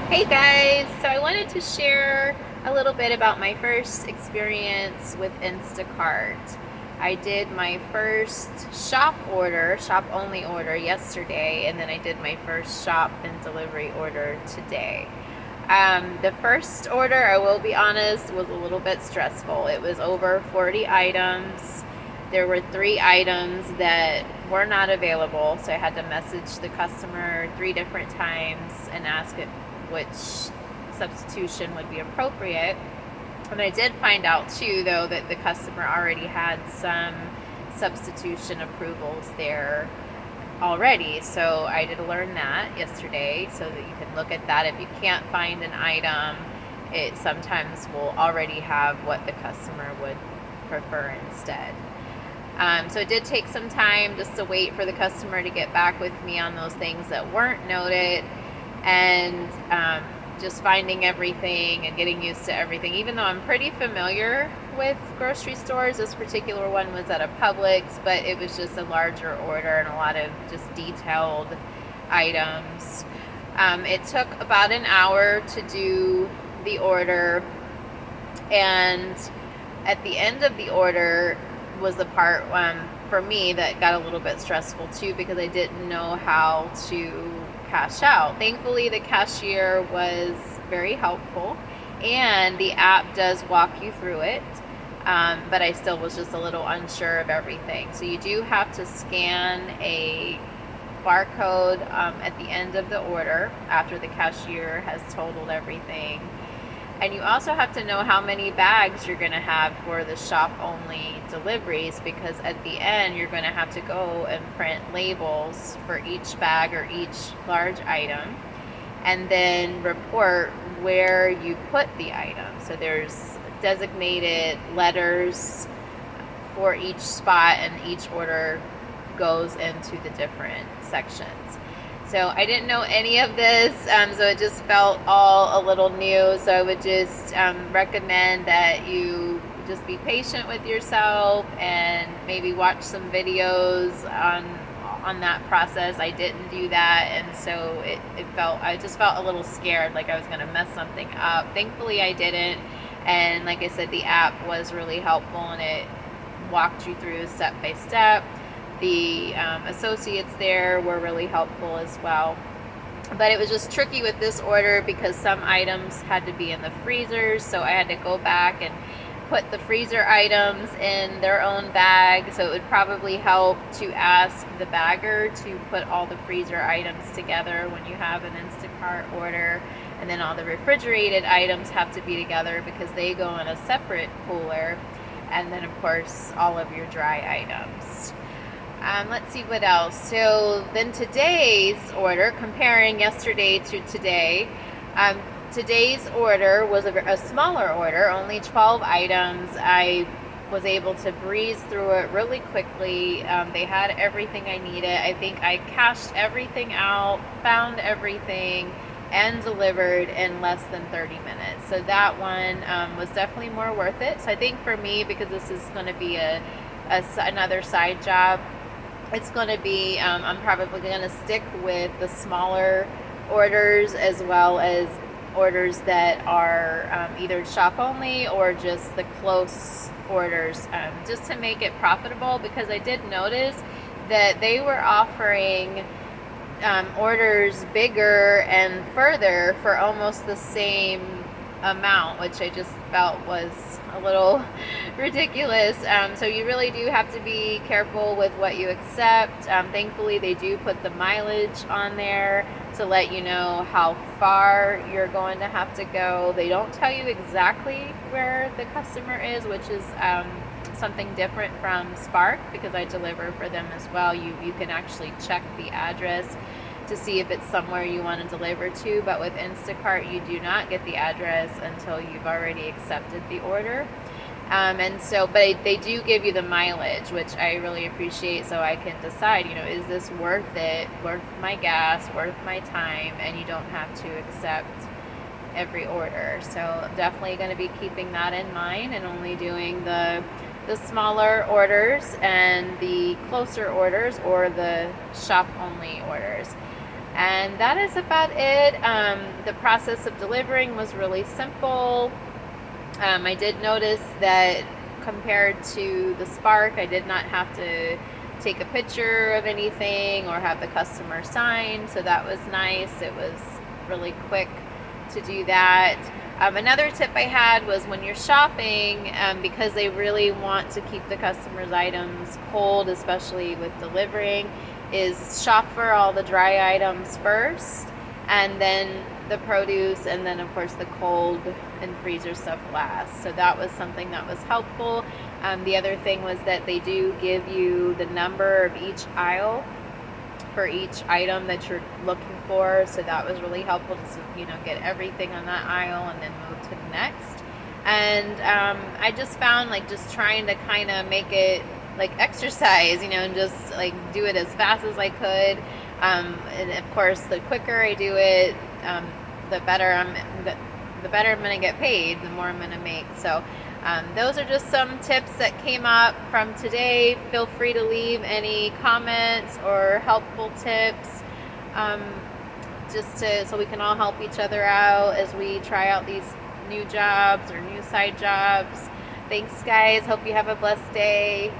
Hey guys, so I wanted to share a little bit about my first experience with Instacart. I did my first shop only order yesterday, and then I did my first shop and delivery order today. The first order, I will be honest, was a little bit stressful. It was over 40 items. There were 3 items that were not available, so I had to message the customer 3 different times and ask it which substitution would be appropriate. And I did find out too, though, that the customer already had some substitution approvals there already. So I did learn that yesterday, so that you can look at that. If you can't find an item, it sometimes will already have what the customer would prefer instead. So it did take some time just to wait for the customer to get back with me on those things that weren't noted, and just finding everything and getting used to everything. Even though I'm pretty familiar with grocery stores, this particular one was at a Publix, but it was just a larger order and a lot of just detailed items. It took about an hour to do the order, and at the end of the order was the part for me that got a little bit stressful too, because I didn't know how to cash out. Thankfully, the cashier was very helpful, and the app does walk you through it, but I still was just a little unsure of everything. So you do have to scan a barcode at the end of the order after the cashier has totaled everything. And you also have to know how many bags you're going to have for the shop only deliveries, because at the end you're going to have to go and print labels for each bag or each large item, and then report where you put the item. So there's designated letters for each spot, and each order goes into the different sections. So I didn't know any of this, so it just felt all a little new. So I would just recommend that you just be patient with yourself and maybe watch some videos on that process. I didn't do that, and so I just felt a little scared, like I was going to mess something up. Thankfully I didn't, and like I said, the app was really helpful, and it walked you through step by step. The associates there were really helpful as well. But it was just tricky with this order because some items had to be in the freezers, so I had to go back and put the freezer items in their own bag. So it would probably help to ask the bagger to put all the freezer items together when you have an Instacart order, and then all the refrigerated items have to be together because they go in a separate cooler, and then of course all of your dry items. Let's see what else. So then today's order, comparing yesterday to today, today's order was a smaller order, only 12 items. I was able to breeze through it really quickly. They had everything I needed. I think I cashed everything out, found everything, and delivered in less than 30 minutes. So that one was definitely more worth it. So I think for me, because this is going to be another side job, it's going to be, I'm probably going to stick with the smaller orders, as well as orders that are either shop only or just the close orders, just to make it profitable, because I did notice that they were offering orders bigger and further for almost the same amount, which I just felt was a little ridiculous. So you really do have to be careful with what you accept. Thankfully, they do put the mileage on there to let you know how far you're going to have to go. They don't tell you exactly where the customer is, which is something different from Spark, because I deliver for them as well. You can actually check the address to see if it's somewhere you want to deliver to, but with Instacart you do not get the address until you've already accepted the order. And so, but they do give you the mileage, which I really appreciate, so I can decide, is this worth it, worth my gas, worth my time, and you don't have to accept every order. So I'm definitely going to be keeping that in mind and only doing the smaller orders and the closer orders, or the shop only orders. And that is about it. The process of delivering was really simple. I did notice that compared to the Spark, I did not have to take a picture of anything or have the customer sign, so that was nice. It was really quick to do that. Another tip I had was when you're shopping, because they really want to keep the customer's items cold, especially with delivering, is shop for all the dry items first, and then the produce, and then of course the cold and freezer stuff last. So that was something that was helpful. The other thing was that they do give you the number of each aisle for each item that you're looking for, so that was really helpful to get everything on that aisle and then move to the next. And I just found like just trying to kind of make it like exercise, and just like do it as fast as I could. And of course, the quicker I do it, the better I'm going to get paid, the more I'm going to make. So those are just some tips that came up from today. Feel free to leave any comments or helpful tips, so we can all help each other out as we try out these new jobs or new side jobs. Thanks, guys. Hope you have a blessed day.